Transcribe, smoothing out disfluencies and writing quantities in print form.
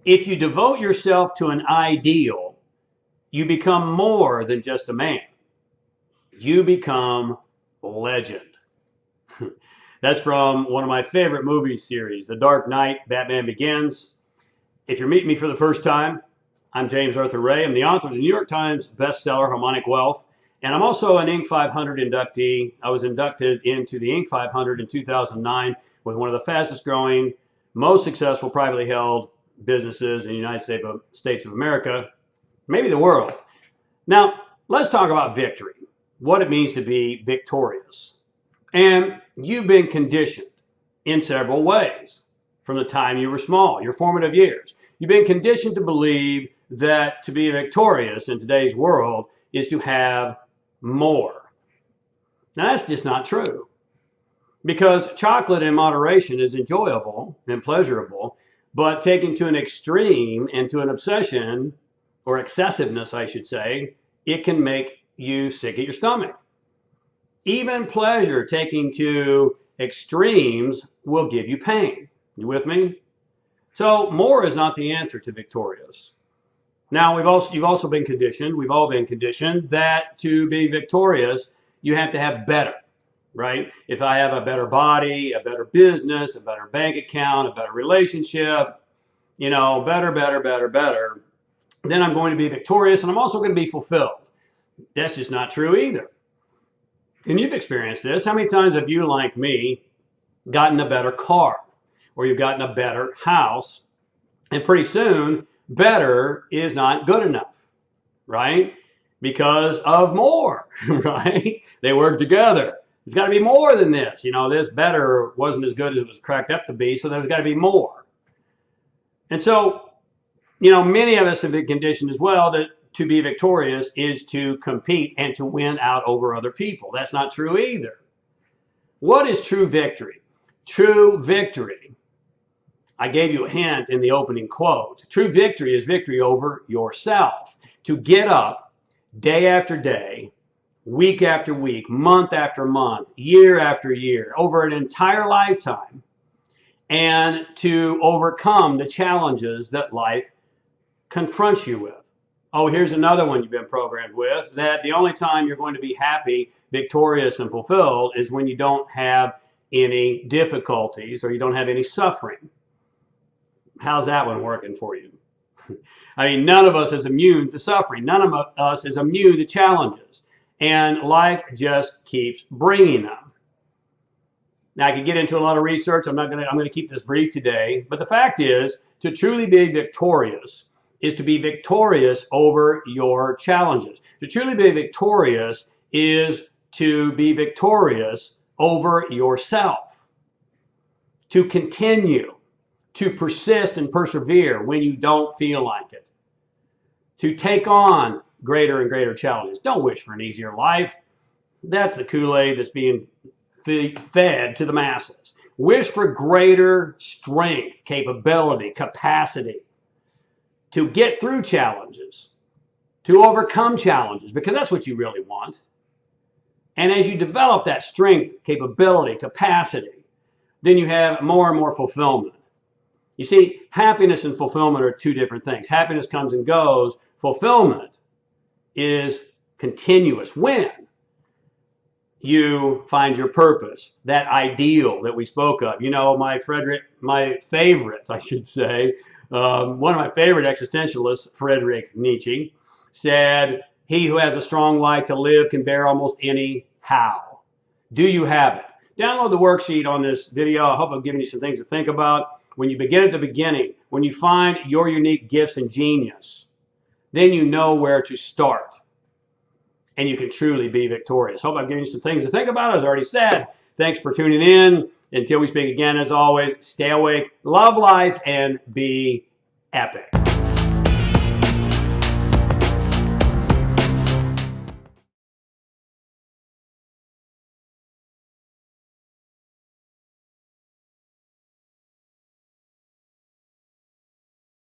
If you devote yourself to an ideal, you become more than just a man. You become legend. That's from one of my favorite movie series, The Dark Knight, Batman Begins. If you're meeting me for the first time, I'm James Arthur Ray. I'm the author of the New York Times bestseller, Harmonic Wealth. And I'm also an Inc. 500 inductee. I was inducted into the Inc. 500 in 2009 with one of the fastest growing, most successful privately held businesses in the United States of America, maybe the world. Now, let's talk about victory, what it means to be victorious. And you've been conditioned in several ways from the time you were small, your formative years. You've been conditioned to believe that to be victorious in today's world is to have more. Now, that's just not true. Because chocolate in moderation is enjoyable and pleasurable, but taken to an extreme and to an obsession, or excessiveness, I should say, it can make you sick at your stomach. Even pleasure taken to extremes will give you pain. You with me? So more is not the answer to victorious. Now, you've also been conditioned, we've all been conditioned that to be victorious, you have to have better, right? If I have a better body, a better business, a better bank account, a better relationship, better, then I'm going to be victorious, and I'm also going to be fulfilled. That's just not true either. And you've experienced this. How many times have you, like me, gotten a better car, or you've gotten a better house, and pretty soon better is not good enough, right? Because of more, right? They work together. It's got to be more than this. This better wasn't as good as it was cracked up to be, so there's got to be more. And so, many of us have been conditioned as well that to be victorious is to compete and to win out over other people. That's not true either. What is true victory? True victory, I gave you a hint in the opening quote. True victory is victory over yourself. To get up day after day, week after week, month after month, year after year, over an entire lifetime, and to overcome the challenges that life confronts you with. Oh, here's another one you've been programmed with, that the only time you're going to be happy, victorious, and fulfilled is when you don't have any difficulties or you don't have any suffering. How's that one working for you? I mean, none of us is immune to suffering. None of us is immune to challenges. And life just keeps bringing them. Now, I could get into a lot of research. I'm going to keep this brief today. But the fact is, to truly be victorious is to be victorious over your challenges. To truly be victorious is to be victorious over yourself. To continue, to persist and persevere when you don't feel like it. To take on greater and greater challenges. Don't wish for an easier life. That's the Kool-Aid that's being fed to the masses. Wish for greater strength, capability, capacity to get through challenges, to overcome challenges, because that's what you really want. And as you develop that strength, capability, capacity, then you have more and more fulfillment. You see, happiness and fulfillment are two different things. Happiness comes and goes. Fulfillment is continuous. When you find your purpose, that ideal that we spoke of. My favorite, I should say, one of my favorite existentialists, Friedrich Nietzsche, said, "He who has a strong life to live can bear almost any how." Do you have it? Download the worksheet on this video. I hope I've given you some things to think about. When you begin at the beginning, when you find your unique gifts and genius, then you know where to start. And you can truly be victorious. Hope I've given you some things to think about. As I already said, thanks for tuning in. Until we speak again, as always, stay awake, love life, and be epic.